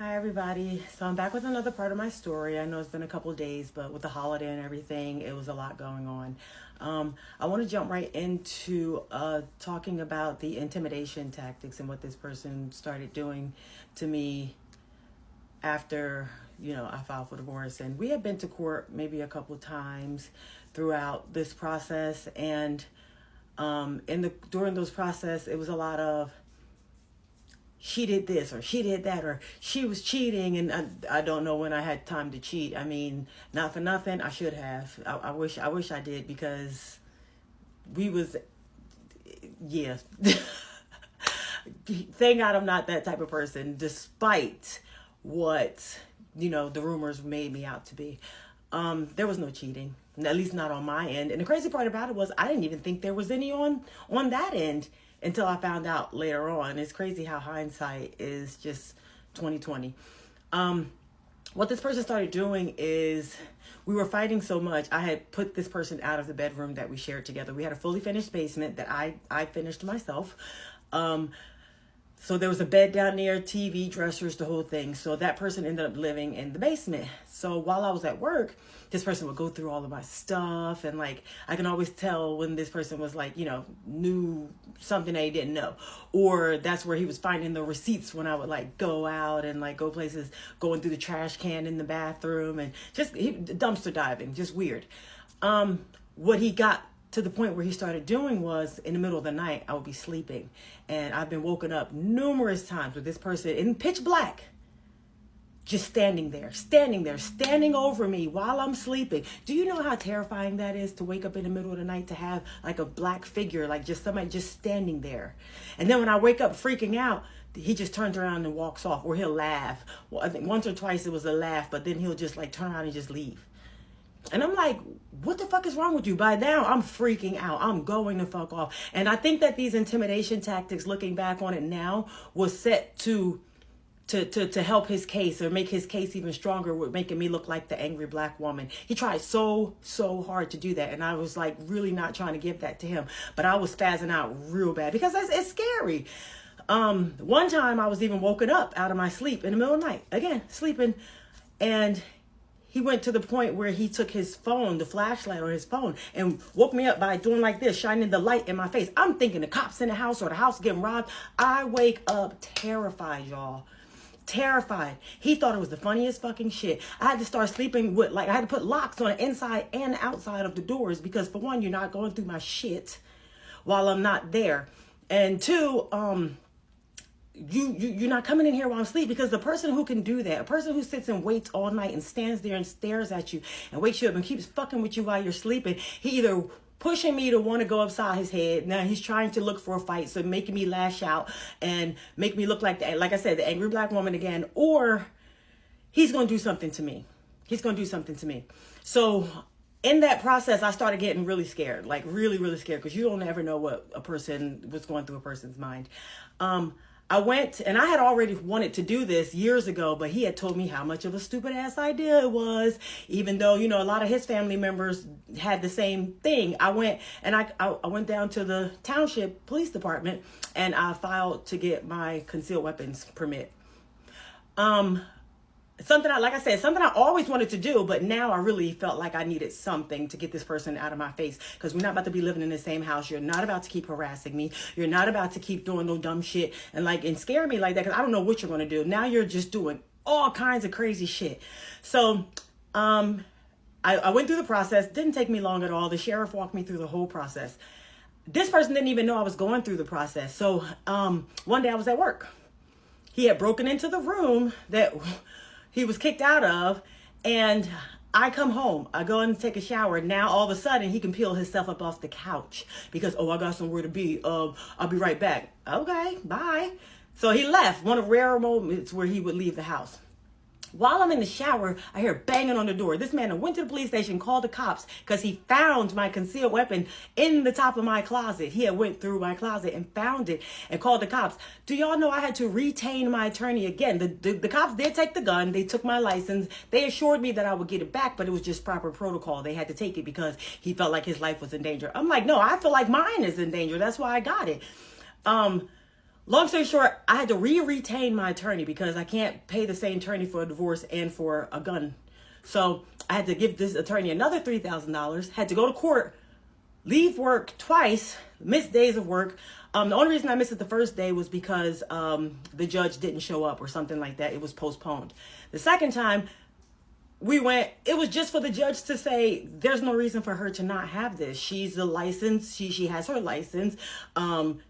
Hi everybody. So I'm back with another part of my story. I know it's been a couple days, but with the holiday and everything, it was a lot going on. I want to jump right into talking about the intimidation tactics and what this person started doing to me after, I filed for divorce. And we had been to court maybe a couple times throughout this process. And during those process, it was a lot of, she did this or she did that or she was cheating, and I don't know when I had time to cheat. I mean, not for nothing, I should have. I wish I did, because we was, yeah. Thank God I'm not that type of person, despite what the rumors made me out to be. There was no cheating, at least not on my end. And the crazy part about it was I didn't even think there was any on that end until I found out later on. It's crazy how hindsight is just 2020. What this person started doing is, we were fighting so much. I had put this person out of the bedroom that we shared together. We had a fully finished basement that I finished myself. So there was a bed down there, TV, dressers, the whole thing. So that person ended up living in the basement. So while I was at work, this person would go through all of my stuff. And I can always tell when this person was knew something they didn't know. Or that's where he was finding the receipts when I would go out and go places, going through the trash can in the bathroom and just dumpster diving, just weird. What he got to the point where he started doing was, in the middle of the night, I would be sleeping. And I've been woken up numerous times with this person in pitch black, just standing over me while I'm sleeping. Do you know how terrifying that is, to wake up in the middle of the night to have a black figure, just somebody just standing there? And then when I wake up freaking out, he just turns around and walks off, or he'll laugh. Well, I think once or twice it was a laugh, but then he'll just turn around and just leave. And I'm like, what the fuck is wrong with you? By now, I'm freaking out. I'm going to fuck off. And I think that these intimidation tactics, looking back on it now, was set to help his case, or make his case even stronger, with making me look like the angry black woman. He tried so hard to do that. And I was really not trying to give that to him. But I was spazzing out real bad, because it's scary. One time I was even woken up out of my sleep in the middle of the night, again, sleeping, and he went to the point where he took his phone, the flashlight on his phone, and woke me up by doing this, shining the light in my face. I'm thinking the cops in the house, or the house getting robbed. I wake up terrified, y'all. Terrified. He thought it was the funniest fucking shit. I had to start sleeping with, I had to put locks on the inside and outside of the doors, because for one, you're not going through my shit while I'm not there. And two, you're not coming in here while I'm asleep, because the person who can do that, a person who sits and waits all night and stands there and stares at you and wakes you up and keeps fucking with you while you're sleeping, he either pushing me to want to go upside his head. Now he's trying to look for a fight, so making me lash out and make me look like I said, the angry black woman again, or he's going to do something to me. So in that process, I started getting really scared, really scared, because you don't ever know what's going through a person's mind. I went, and I had already wanted to do this years ago, but he had told me how much of a stupid ass idea it was, even though, a lot of his family members had the same thing. I went, and I went down to the township police department, and I filed to get my concealed weapons permit. Something I always wanted to do, but now I really felt like I needed something to get this person out of my face, because we're not about to be living in the same house. You're not about to keep harassing me. You're not about to keep doing no dumb shit and scare me like that, because I don't know what you're going to do. Now you're just doing all kinds of crazy shit. So, I went through the process. Didn't take me long at all. The sheriff walked me through the whole process. This person didn't even know I was going through the process. So, one day I was at work. He had broken into the room that he was kicked out of, and I come home. I go and take a shower. Now all of a sudden he can peel himself up off the couch because, I got somewhere to be. I'll be right back. Okay, bye. So he left. One of rare moments where he would leave the house. While I'm in the shower, I hear banging on the door. This man went to the police station, called the cops, because he found my concealed weapon in the top of my closet. He had went through my closet and found it and called the cops. Do y'all know I had to retain my attorney again? The cops did take the gun. They took my license. They assured me that I would get it back, but it was just proper protocol. They had to take it because he felt like his life was in danger. I'm like, no, I feel like mine is in danger. That's why I got it. Long story short, I had to retain my attorney because I can't pay the same attorney for a divorce and for a gun. So I had to give this attorney another $3,000, had to go to court, leave work twice, miss days of work. The only reason I missed it the first day was because the judge didn't show up or something like that. It was postponed. The second time we went, it was just for the judge to say, there's no reason for her to not have this. She's a license. She has her license.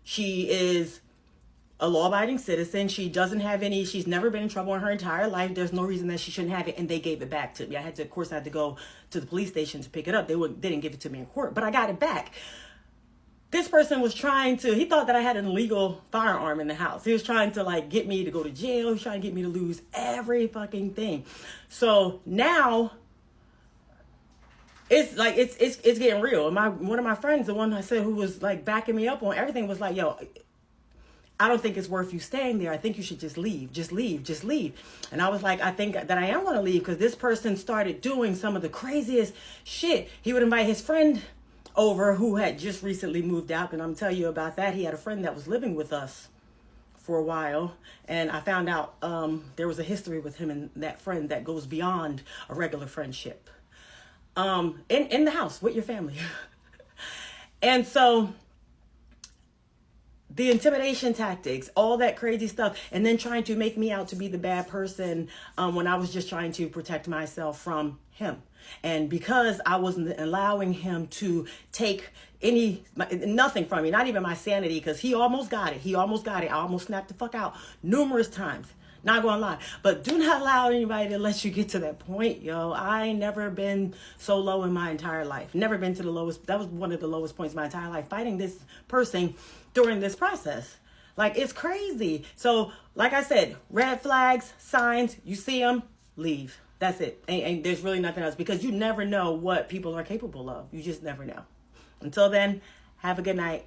She is a law-abiding citizen. She doesn't have any, she's never been in trouble in her entire life. There's no reason that she shouldn't have it. And they gave it back to me. Of course, I had to go to the police station to pick it up. They didn't give it to me in court, but I got it back. This person was he thought that I had an illegal firearm in the house. He was trying to like get me to go to jail. He was trying to get me to lose every fucking thing. So now it's like, it's getting real. One of my friends, the one I said who was like backing me up on everything, was like, yo, I don't think it's worth you staying there. I think you should just leave. Just leave. Just leave. And I was like, I think that I am going to leave because this person started doing some of the craziest shit. He would invite his friend over who had just recently moved out. And I'm telling you about that. He had a friend that was living with us for a while. And I found out there was a history with him and that friend that goes beyond a regular friendship. In the house with your family. And so the intimidation tactics, all that crazy stuff, and then trying to make me out to be the bad person when I was just trying to protect myself from him. And because I wasn't allowing him to take nothing from me, not even my sanity, because he almost got it. I almost snapped the fuck out numerous times. Not gonna lie. But do not allow anybody to let you get to that point, yo. I ain't never been so low in my entire life. Never been to the lowest. That was one of the lowest points in my entire life, fighting this person during this process. Like, it's crazy. So, like I said, red flags, signs, you see them, leave. That's it. And there's really nothing else, because you never know what people are capable of. You just never know. Until then, have a good night.